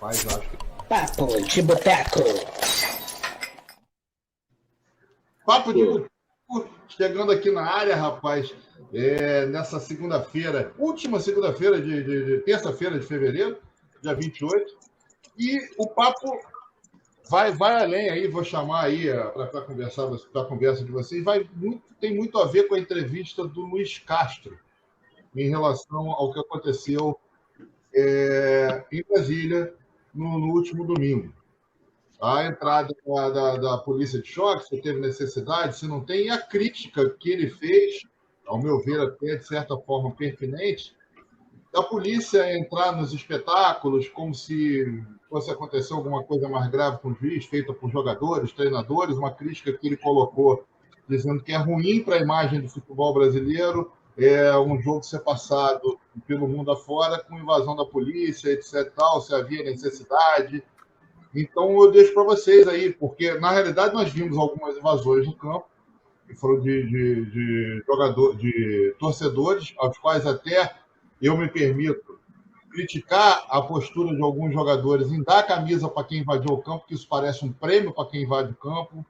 Mas acho que... Papo de Boteco. Papo de Boteco, chegando aqui na área, rapaz, nessa segunda-feira, última segunda-feira de terça-feira de fevereiro, dia 28, e o papo vai além aí, vou chamar aí para conversar, para a conversa de vocês, tem muito a ver com a entrevista do Luiz Castro em relação ao que aconteceu em Brasília no último domingo. A entrada da polícia de choque, se teve necessidade, se não tem, e a crítica que ele fez, ao meu ver até de certa forma pertinente, da polícia entrar nos espetáculos como se fosse acontecer alguma coisa mais grave com o juiz, feita por jogadores, treinadores, uma crítica que ele colocou dizendo que é ruim para a imagem do futebol brasileiro um jogo ser passado pelo mundo afora com invasão da polícia, etc. Tal, se havia necessidade. Então, eu deixo para vocês aí, porque, na realidade, nós vimos algumas invasões no campo, que foram de torcedores, aos quais até eu me permito criticar a postura de alguns jogadores em dar camisa para quem invadiu o campo, que isso parece um prêmio para quem invade o campo.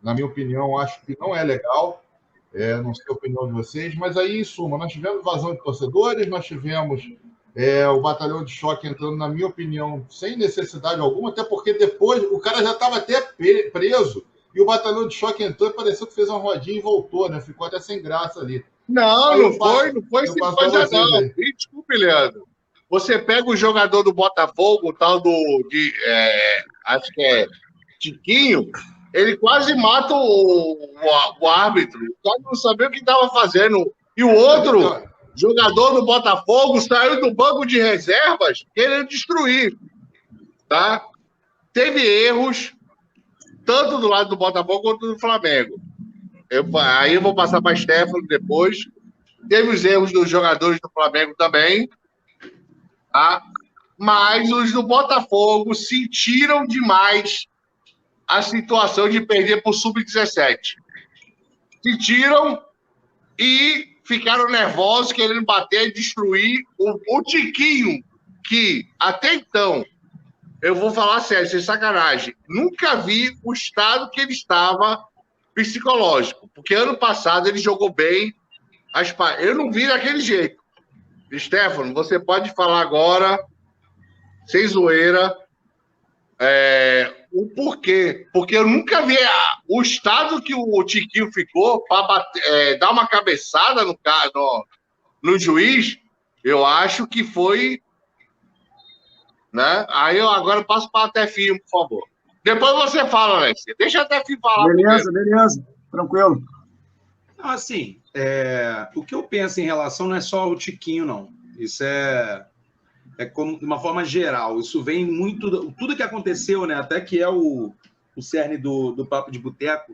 Na minha opinião, acho que não é legal, não sei a opinião de vocês, mas aí, em suma, nós tivemos invasão de torcedores, nós tivemos o batalhão de choque entrando, na minha opinião, sem necessidade alguma, até porque depois o cara já estava até preso, e o batalhão de choque entrou e pareceu que fez uma rodinha e voltou, né? Ficou até sem graça ali. Não, não foi sem coisa não. Aí. Desculpe, Leandro. Você pega o jogador do Botafogo, o tal acho que é Tiquinho, ele quase mata o árbitro. O cara não sabia o que estava fazendo. E o outro jogador do Botafogo saiu do banco de reservas querendo destruir. Tá? Teve erros, tanto do lado do Botafogo quanto do Flamengo. Aí eu vou passar para Stefano depois. Teve os erros dos jogadores do Flamengo também. Tá? Mas os do Botafogo sentiram demais a situação de perder para o Sub-17. Sentiram e ficaram nervosos, querendo bater e destruir o Tiquinho, que até então, eu vou falar sério, sem sacanagem, nunca vi o estado que ele estava psicológico, porque ano passado ele jogou bem, eu não vi daquele jeito. Stefano, você pode falar agora, sem zoeira, o porquê. Porque eu nunca vi o estado que o Tiquinho ficou para dar uma cabeçada no juiz. Eu acho que foi... Né? Aí eu agora passo para a Tefinho, por favor. Depois você fala, Alexia. Deixa a Tefinho falar. Beleza, tranquilo. Assim, o que eu penso em relação não é só o Tiquinho, não. Isso é como, de uma forma geral. Isso vem muito... Tudo que aconteceu, né? Até que é o cerne do Papo de Boteco,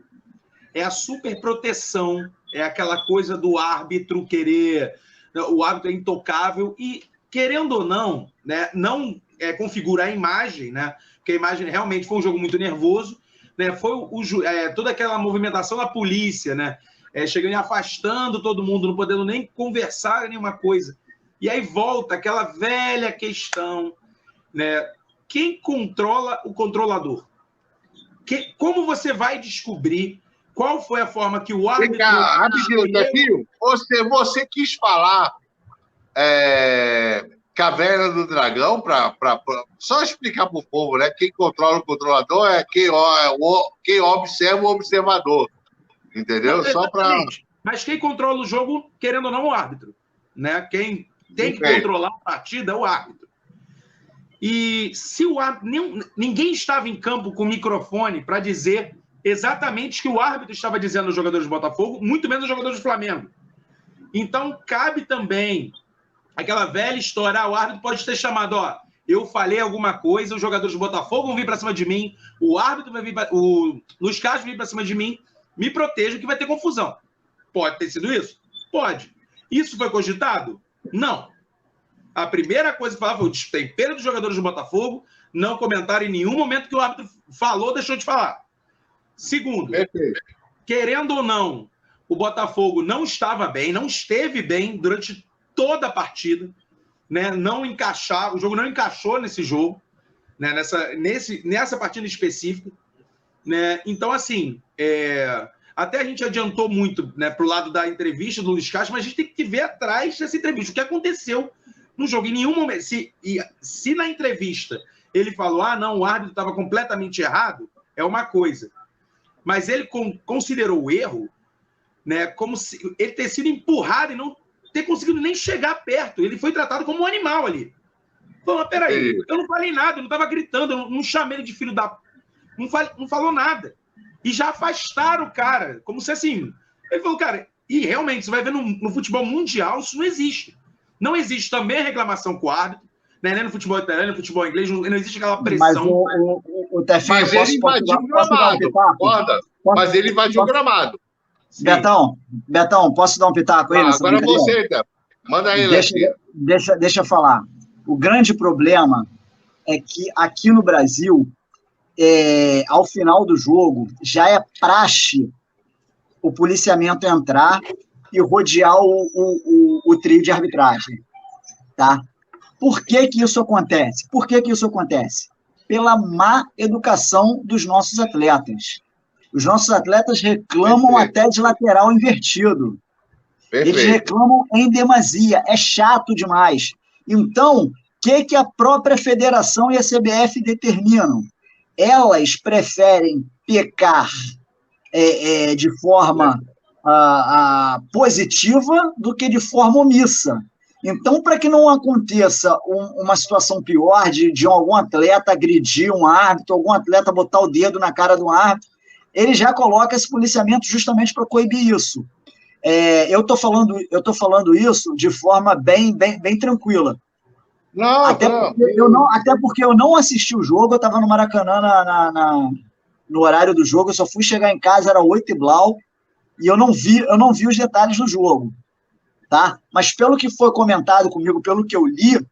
é a superproteção, é aquela coisa do árbitro querer... O árbitro é intocável e, querendo ou não, né, não configurar a imagem, né? Porque a imagem realmente foi um jogo muito nervoso, né? Foi toda aquela movimentação da polícia, né? Chegando e afastando todo mundo, não podendo nem conversar nenhuma coisa. E aí volta aquela velha questão, né? Quem controla o controlador? Como você vai descobrir qual foi a forma que o árbitro... Vem cá, rapidinho, Tefinho. Você quis falar Caverna do Dragão, só explicar para o povo, né? Quem controla o controlador é quem observa o observador. Entendeu? Só para... Mas quem controla o jogo, querendo ou não, é o árbitro. Né? Quem tem que controlar a partida é o árbitro. E se o árbitro... Ninguém estava em campo com microfone para dizer exatamente o que o árbitro estava dizendo aos jogadores do Botafogo, muito menos aos jogadores do Flamengo. Então, cabe também aquela velha história, o árbitro pode ter chamado, eu falei alguma coisa, os jogadores do Botafogo vão vir para cima de mim, o árbitro vai vir, o Luiz Castro vai vir para cima de mim, me proteja que vai ter confusão. Pode ter sido isso? Pode. Isso foi cogitado? Não. A primeira coisa que falava foi o destempero dos jogadores do Botafogo, não comentaram em nenhum momento que o árbitro falou, deixou de falar. Segundo, querendo ou não, o Botafogo não estava bem, não esteve bem durante toda a partida, né? Não encaixar, o jogo não encaixou nesse jogo, né, nessa partida específica. Né? Então, assim, até a gente adiantou muito, né, para o lado da entrevista do Luiz Castro, mas a gente tem que ver atrás dessa entrevista, o que aconteceu no jogo. Em nenhum momento, se na entrevista ele falou, não, o árbitro estava completamente errado, é uma coisa. Mas ele considerou o erro, né, como se ele ter sido empurrado e não ter conseguido nem chegar perto. Ele foi tratado como um animal ali. Falou, mas peraí, eu não falei nada, eu não estava gritando, eu não chamei ele de filho da... Não falou nada. E já afastaram o cara, como se assim... Ele falou, cara, e realmente, você vai ver no futebol mundial, isso não existe. Não existe também a reclamação com o árbitro, né? Nem no futebol italiano, no futebol inglês, não existe aquela pressão. Mas ele invadiu o gramado, concorda? Mas ele invadiu o gramado. Betão, posso dar um pitaco aí? Agora você, manda aí, deixa eu falar. O grande problema é que aqui no Brasil, ao final do jogo, já é praxe o policiamento entrar e rodear o trio de arbitragem. Tá? Por que isso acontece? Pela má educação dos nossos atletas. Os nossos atletas reclamam até de lateral invertido. Eles reclamam em demasia. É chato demais. Então, o que a própria federação e a CBF determinam? Elas preferem pecar de forma positiva do que de forma omissa. Então, para que não aconteça uma situação pior de algum atleta agredir um árbitro, algum atleta botar o dedo na cara do árbitro, ele já coloca esse policiamento justamente para coibir isso. Eu tô falando isso de forma bem tranquila. Até porque eu não assisti o jogo, eu estava no Maracanã no horário do jogo, eu só fui chegar em casa, era 8 e blau, e eu não vi os detalhes do jogo. Tá? Mas pelo que foi comentado comigo, pelo que eu li,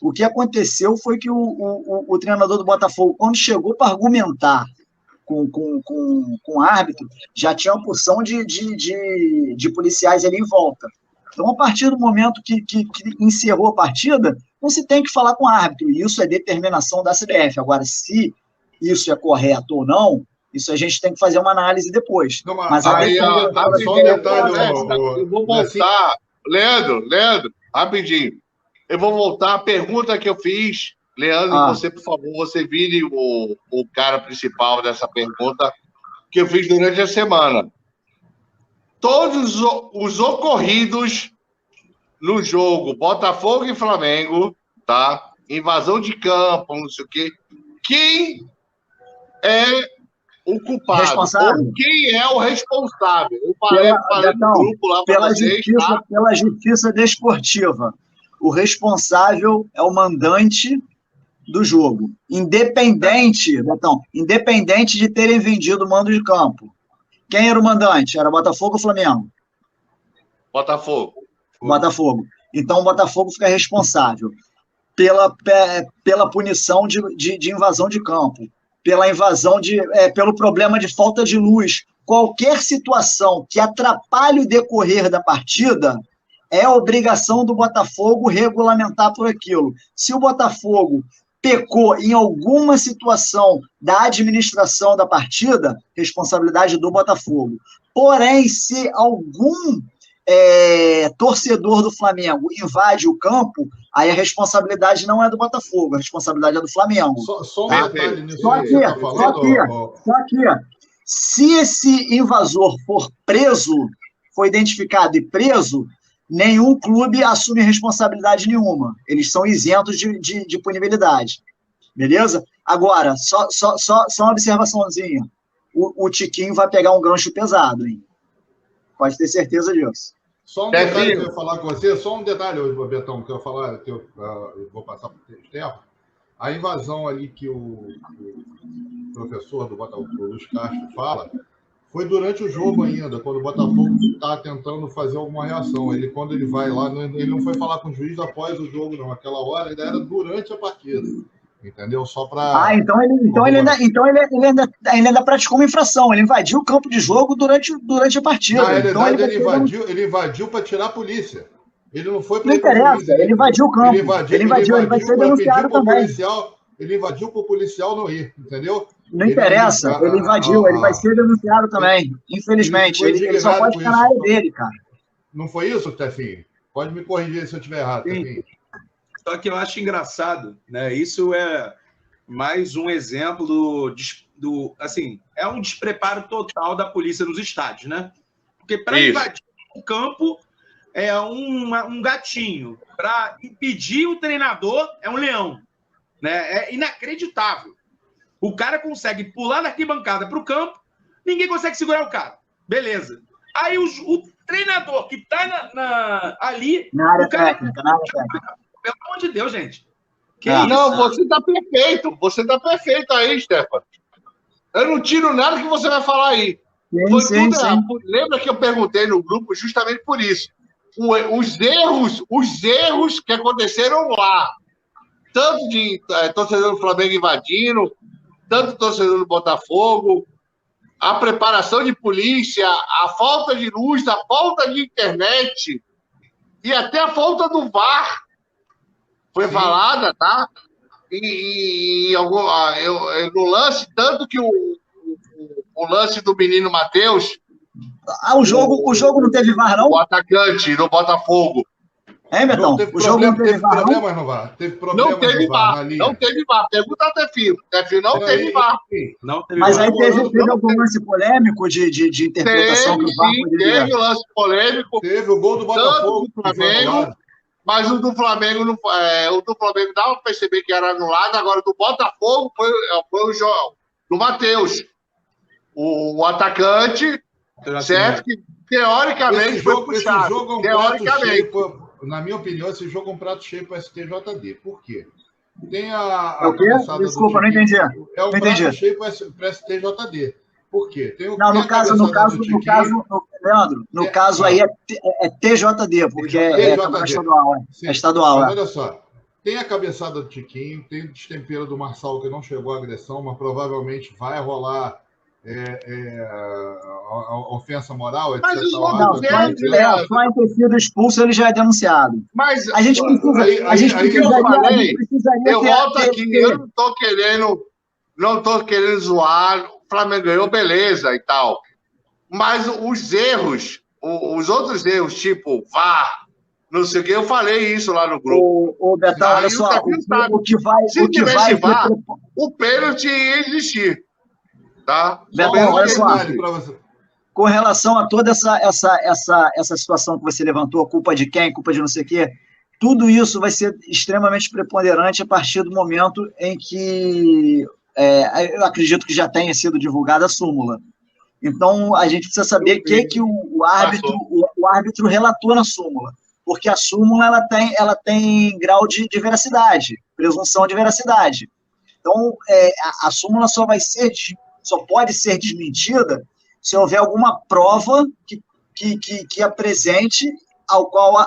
o que aconteceu foi que o treinador do Botafogo, quando chegou para argumentar com o árbitro, já tinha uma porção de policiais ali em volta. Então, a partir do momento que encerrou a partida, não se tem que falar com o árbitro, e isso é determinação da CBF. Agora, se isso é correto ou não, isso a gente tem que fazer uma análise depois. Não, mas aí, só um detalhe. Eu vou voltar. Leandro, rapidinho. Eu vou voltar à pergunta que eu fiz. Leandro, você, por favor, você vire o cara principal dessa pergunta que eu fiz durante a semana. Todos os ocorridos no jogo Botafogo e Flamengo, tá? Invasão de campo, não sei o quê. Quem é o culpado? Responsável. Ou quem é o responsável? Eu falei no grupo lá para vocês, tá? Pela justiça desportiva. O responsável é o mandante do jogo. Independente de terem vendido o mando de campo. Quem era o mandante? Era Botafogo ou Flamengo? Botafogo. Então, o Botafogo fica responsável pela punição de invasão de campo, pela invasão pelo problema de falta de luz. Qualquer situação que atrapalhe o decorrer da partida é obrigação do Botafogo regulamentar por aquilo. Se o Botafogo pecou em alguma situação da administração da partida, responsabilidade do Botafogo. Porém, se algum torcedor do Flamengo invade o campo, aí a responsabilidade não é do Botafogo, a responsabilidade é do Flamengo. Só um detalhe nisso. Só que, se esse invasor for identificado e preso, nenhum clube assume responsabilidade nenhuma. Eles são isentos de punibilidade. Beleza? Agora, só uma observaçãozinha. O Tiquinho vai pegar um gancho pesado, hein? Pode ter certeza disso. Só um detalhe que eu ia falar com você, Betão, que eu ia falar, que eu vou passar para o Stefano. A invasão ali que o professor do Botafogo, Luiz Castro, fala, foi durante o jogo ainda, quando o Botafogo está tentando fazer alguma reação. Quando ele vai lá, ele não foi falar com o juiz após o jogo, não. Aquela hora ainda era durante a partida. Entendeu? Só para... Então ele ainda praticou uma infração. Ele invadiu o campo de jogo durante a partida. Na realidade, ele invadiu para tirar a polícia. Ele não foi para... Não interessa, ele invadiu o campo. Ele vai ser denunciado também. Ele invadiu para o policial não ir, entendeu? Não interessa, ele invadiu, ele vai ser denunciado também, infelizmente. Ele só pode ficar na área dele, cara. Não foi isso, Tefinho? Pode me corrigir se eu estiver errado, Tefinho. Só que eu acho engraçado, né? Isso é mais um exemplo assim, é um despreparo total da polícia nos estádios, né? Porque para invadir o campo é um gatinho, para impedir o treinador é um leão, né? É inacreditável. O cara consegue pular da arquibancada para o campo, ninguém consegue segurar o cara. Beleza. Aí o treinador que está ali... Na área técnica. Pelo amor de Deus, gente. Não, você está perfeito. Você está perfeito aí, Stefano. Eu não tiro nada que você vai falar aí. Sim. Lembra que eu perguntei no grupo justamente por isso. Os erros que aconteceram lá. Tanto de torcedor do Flamengo invadindo, tanto torcedor do Botafogo, a preparação de polícia, a falta de luz, a falta de internet e até a falta do VAR foi falada, tá? E no lance, tanto que o lance do menino Matheus... o jogo não teve VAR, não? O atacante do Botafogo. Betão? O jogo não teve VAR, não? Problemas no VAR. Não teve VAR. Pergunta a Tefino. Tefino não teve VAR. Mas aí teve algum lance polêmico de interpretação que o VAR poderia... Teve lance polêmico. Teve o gol do Botafogo. Do Flamengo, mas o do Flamengo não, o do Flamengo dava para perceber que era anulado. Agora, do Botafogo foi o jogo do Matheus. O atacante, certo? Que teoricamente foi puxado. Esse jogo é um prato cheio, na minha opinião, esse jogo é um prato cheio para o STJD. Por quê? Tem a o quê? Desculpa, não entendi. É um prato cheio para o STJD. Por quê? No caso, Leandro, no caso aí é TJD, porque é estadual. É estadual. Mas olha só, tem a cabeçada do Tiquinho, tem o destempero do Marçal, que não chegou à agressão, mas provavelmente vai rolar ofensa moral, etc. Mas só em ter sido expulso ele já é denunciado. Mas a gente precisaria eu volto aqui, eu não tô querendo zoar, o Flamengo ganhou, beleza e tal. Mas os erros, os outros erros, tipo VAR, não sei o que, eu falei isso lá no grupo. O Betão, olha só, o que vai... Se tivesse VAR, o pênalti ia existir. Tá? Betão, olha só, com relação a toda essa situação que você levantou, culpa de quem, culpa de não sei o quê, tudo isso vai ser extremamente preponderante a partir do momento em que eu acredito que já tenha sido divulgada a súmula. Então, a gente precisa saber o que o árbitro relatou na súmula, porque a súmula ela tem grau de veracidade, presunção de veracidade. Então, a súmula só pode ser desmentida se houver alguma prova que apresente, ao qual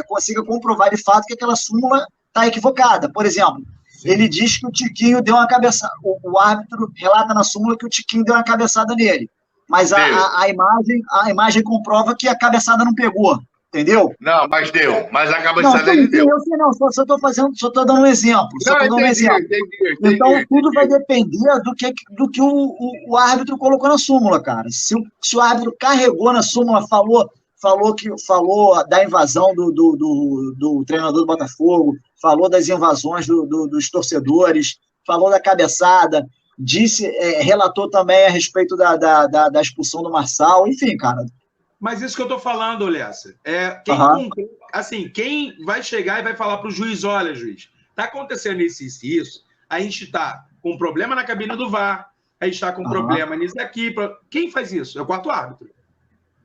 consiga comprovar de fato que aquela súmula está equivocada. Por exemplo, ele diz que o Tiquinho deu uma cabeçada, o árbitro relata na súmula que o Tiquinho deu uma cabeçada nele, mas a imagem comprova que a cabeçada não pegou, entendeu? Não, mas a cabeçada ele deu. Eu sei, não, só estou dando um exemplo. Entendi. Então, tudo vai depender do que o árbitro colocou na súmula, cara. Se o árbitro carregou na súmula, falou da invasão do treinador do Botafogo, falou das invasões dos torcedores, falou da cabeçada, relatou também a respeito da expulsão do Marçal, enfim, cara. Mas isso que eu estou falando, Lessa, quem vai chegar e vai falar para o juiz, olha, juiz, está acontecendo isso, a gente está com problema na cabine do VAR, a gente está com problema nisso daqui. Quem faz isso? É o quarto árbitro.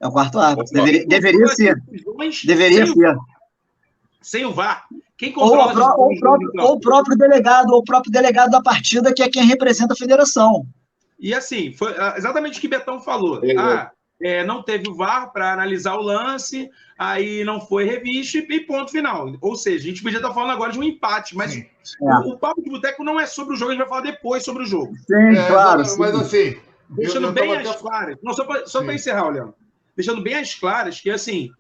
É o quarto árbitro. Deveria ser. Deveria ser. Sem o VAR. Quem controla ou o próprio delegado da partida, que é quem representa a federação. E assim, foi exatamente o que Betão falou. Não teve o VAR para analisar o lance, aí não foi revisto e ponto final. Ou seja, a gente podia estar falando agora de um empate, mas o papo de boteco não é sobre o jogo, a gente vai falar depois sobre o jogo. Sim, claro. Mas assim... Deixando bem as claras... Não, só para encerrar, Leandro. Deixando bem as claras que, assim,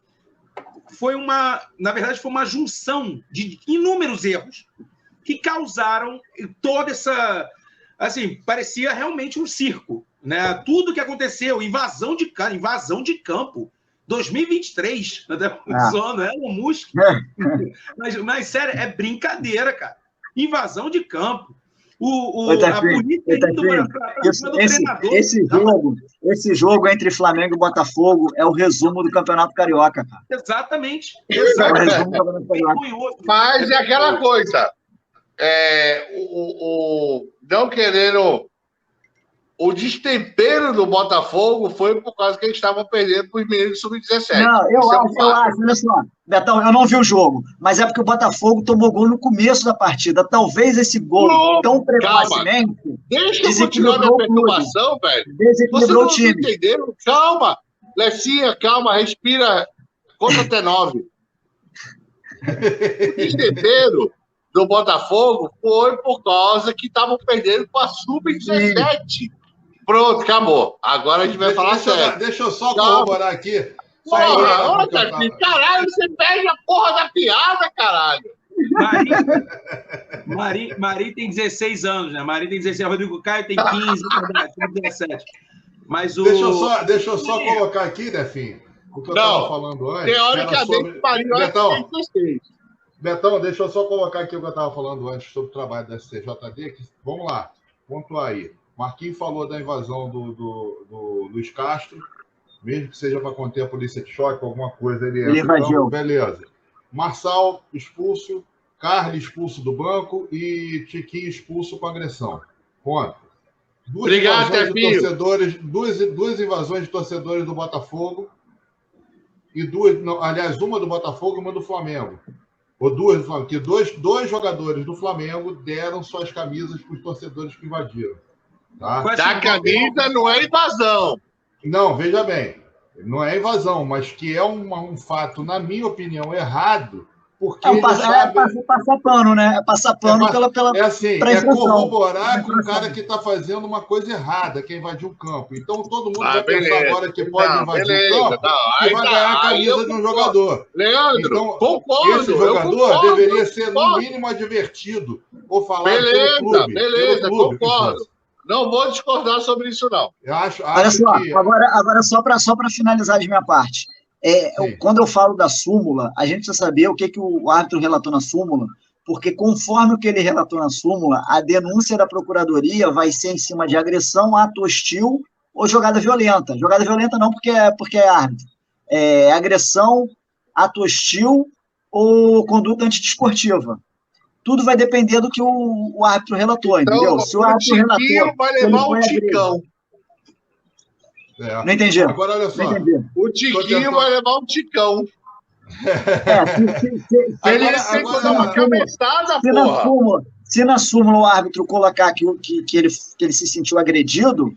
na verdade, foi uma junção de inúmeros erros. que causaram toda essa... Assim, parecia realmente um circo, né? Tudo que aconteceu, invasão de campo, 2023, até usando Elon Musk. Mas, sério, é brincadeira, cara. Invasão de campo. A polícia indo para cima do treinador. Esse jogo entre Flamengo e Botafogo é o resumo do Campeonato Carioca, cara. Exatamente. É o resumo do Campeonato Carioca. Mas é aquela coisa. Não querendo... O destempero do Botafogo foi por causa que eles estavam perdendo para os meninos sub-17. Não, eu acho, olha só, Betão, eu não vi o jogo, mas é porque o Botafogo tomou gol no começo da partida. Talvez esse gol tão precocemente... Deixa eu continuar minha perturbação, velho. Vocês não estão entendendo? Calma, Lecinha, calma, respira, conta até 9. O destempero do Botafogo foi por causa que estavam perdendo para a sub-17. Pronto, acabou. Agora a gente vai falar sério. Deixa eu só corroborar aqui. Caralho, você perde a porra da piada, caralho. Mari tem 16 anos, né? Mari tem 16, Rodrigo Caio tem 15, tem 17. Mas Deixa eu só colocar aqui, Definho, o que eu estava falando antes. Teoricamente, Mari tem 16. Betão, deixa eu só colocar aqui o que eu estava falando antes sobre o trabalho da STJD. Vamos lá, pontuar aí. Marquinhos falou da invasão do Luiz Castro, mesmo que seja para conter a polícia de choque, alguma coisa, ele invadiu. Beleza. Marçal expulso, Carlos expulso do banco e Tiquinho expulso com agressão. Ponto. Obrigado, duas invasões de torcedores do Botafogo e uma do Botafogo e uma do Flamengo. Ou duas do Flamengo, que dois jogadores do Flamengo deram suas camisas para os torcedores que invadiram. Tá? Da camisa não é invasão. Não, veja bem, não é invasão, mas que é um fato, na minha opinião, errado, porque passar pano, né? É passar pano pela corroborar com o cara que está fazendo uma coisa errada, que é invadir o campo. Então todo mundo vai pensar agora que pode invadir o campo e vai ganhar a camisa de um jogador. Leandro, então, concordo. Esse jogador deveria ser, no mínimo, advertido ou falar pelo clube. Beleza, concordo. Não vou discordar sobre isso, não. Olha só, agora só para finalizar de minha parte. Quando eu falo da súmula, a gente precisa saber o que o árbitro relatou na súmula, porque conforme o que ele relatou na súmula, a denúncia da procuradoria vai ser em cima de agressão, ato hostil ou jogada violenta. Jogada violenta não, porque é árbitro. Agressão, ato hostil ou conduta antidesportiva. Tudo vai depender do que o árbitro relatou, então, entendeu? Se o árbitro relatou... vai levar um ticão. Não entendi. Agora, olha só. O Tiquinho vai levar um ticão. Ele tem que dar uma cabeçada, porra. Se na súmula o árbitro colocar que ele se sentiu agredido,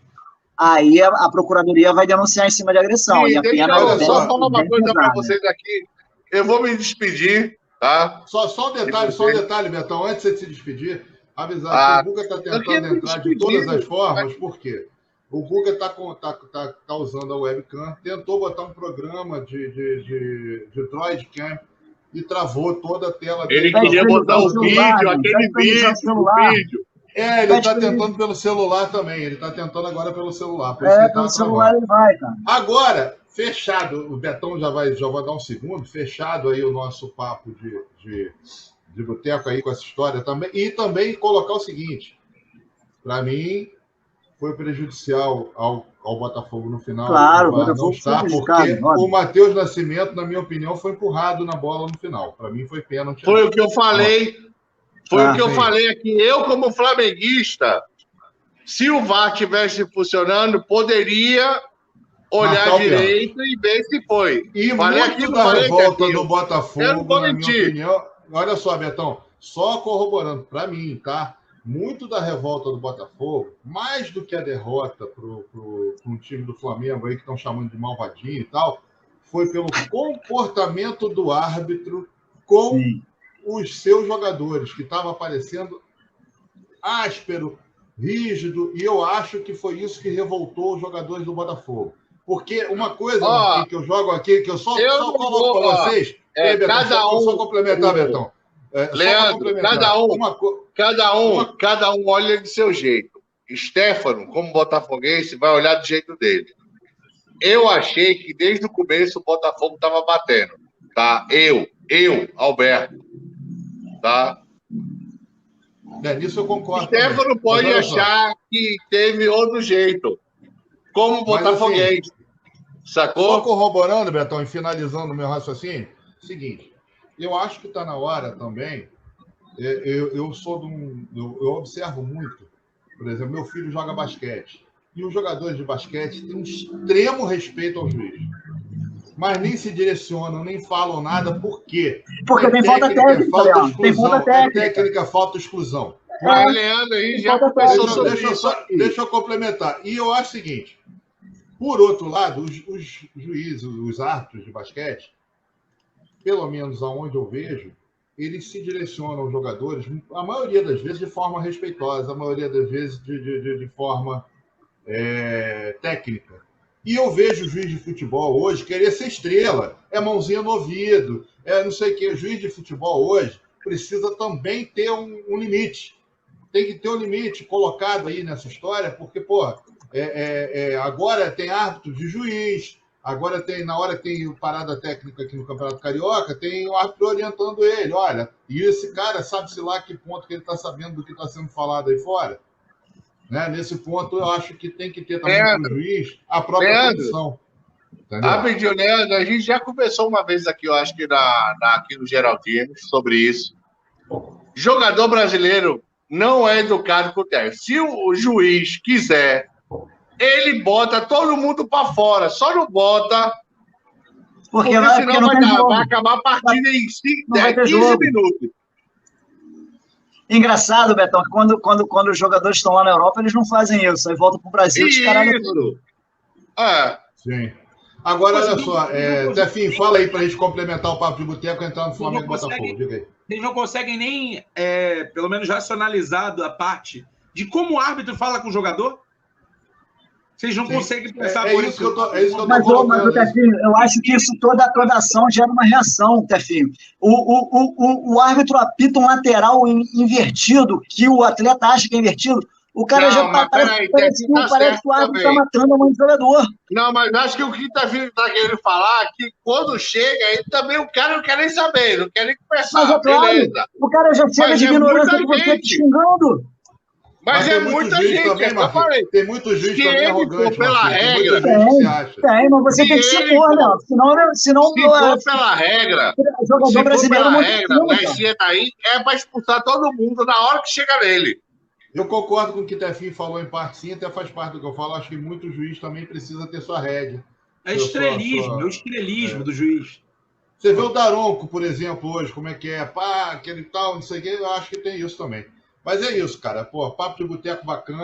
aí a procuradoria vai denunciar em cima de agressão. Sim, deixa eu só falar uma coisa para vocês aqui. Eu vou me despedir. Tá? Só um detalhe, Betão, antes de você se despedir, avisar que o Guga está tentando entrar de todas as formas, por quê? O Guga está usando a webcam, tentou botar um programa de Droidcam e travou toda a tela dele. Ele queria botar o vídeo, aquele vídeo. Ele está tentando pelo celular também, ele está tentando agora pelo celular. Pelo celular ele vai, cara. Agora, fechado, o Betão já vai dar um segundo, fechado aí o nosso papo de boteco aí com essa história também, e também colocar o seguinte, para mim foi prejudicial ao Botafogo no final. Claro, o Botafogo não está, porque o Matheus Nascimento, na minha opinião, foi empurrado na bola no final. Para mim foi pênalti. Foi o que eu falei. Eu falei aqui. Eu, como flamenguista, se o VAR estivesse funcionando, poderia olhar direito e ver se foi. E muito da revolta do Botafogo, na minha opinião... Olha só, Betão, só corroborando para mim, tá? Muito da revolta do Botafogo, mais do que a derrota para um time do Flamengo aí que estão chamando de malvadinho e tal, foi pelo comportamento do árbitro com os seus jogadores, que estava aparecendo áspero, rígido, e eu acho que foi isso que revoltou os jogadores do Botafogo. Porque uma coisa que eu jogo aqui, que eu só coloco para vocês... cada um... Só complementar, Betão. Leandro, cada um... Cada um olha de seu jeito. Stefano, como botafoguense, vai olhar do jeito dele. Eu achei que desde o começo o Botafogo estava batendo, tá? Eu, Alberto, tá? Nisso eu concordo. Stefano pode achar que teve outro jeito, como botafoguense, sacou? Só corroborando, Betão, e finalizando o meu raciocínio, seguinte, eu acho que está na hora também, eu observo muito, por exemplo, meu filho joga basquete, e os jogadores de basquete têm um extremo respeito ao juiz. Mas nem se direcionam, nem falam nada. Por quê? Porque tem falta técnica, falta exclusão. Tem falta técnica. É técnica, falta exclusão. Mas, Leandro, aí já começou sobre isso. Deixa eu complementar. E eu acho o seguinte, por outro lado, os juízes, os árbitros de basquete, pelo menos aonde eu vejo, eles se direcionam aos jogadores, a maioria das vezes de forma respeitosa, a maioria das vezes de forma técnica. E eu vejo o juiz de futebol hoje querer ser estrela, mãozinha no ouvido, não sei o quê. O juiz de futebol hoje precisa também ter um limite. Tem que ter um limite colocado aí nessa história, porque, agora tem árbitro de juiz, agora na hora que tem parada técnica aqui no Campeonato Carioca, tem o árbitro orientando ele. Olha, e esse cara sabe-se lá que ponto que ele está sabendo do que está sendo falado aí fora. Né? Nesse ponto, eu acho que tem que ter também para o juiz a própria condição. Rapidinho, Leandro, a gente já conversou uma vez aqui, eu acho que aqui no Geraldino, sobre isso. Jogador brasileiro não é educado com o técnico. Se o juiz quiser, ele bota todo mundo para fora, só não bota, porque senão vai acabar a partida em 15 minutos. Engraçado, Betão, que quando os jogadores estão lá na Europa, eles não fazem isso. Aí voltam para o Brasil e os caras... Sim. Agora, olha só, Tefinho, fala aí para a gente complementar o papo de boteco e entrar no Flamengo e Botafogo. Diga aí. Eles não conseguem nem, pelo menos, racionalizar a parte de como o árbitro fala com o jogador. Vocês não conseguem pensar por isso. Mas, Tefinho, eu acho que isso, toda ação gera uma reação, Tefinho. O árbitro apita um lateral invertido, que o atleta acha que é invertido. O cara parece que o árbitro está matando a mãe do jogador. Não, mas acho que o que está querendo falar é que quando chega, aí também o cara não quer nem saber, não quer nem conversar. Mas beleza. O cara já chega de ignorância de você te xingando. Mas é muita gente, também, eu falei. Tem muito juiz também arrogante. Pela regra. Tem, mas você tem que se pôr, né? Senão se for pela regra, jogador brasileiro mas se daí é para expulsar todo mundo na hora que chega nele. Eu concordo com o que o Tefinho falou em parte, sim, até faz parte do que eu falo. Acho que muito juiz também precisa ter sua rédea. É estrelismo do juiz. Você vê o Daronco, por exemplo, hoje, como é que é? Aquele tal, não sei o quê, eu acho que tem isso também. Mas é isso, cara. Papo de boteco bacana.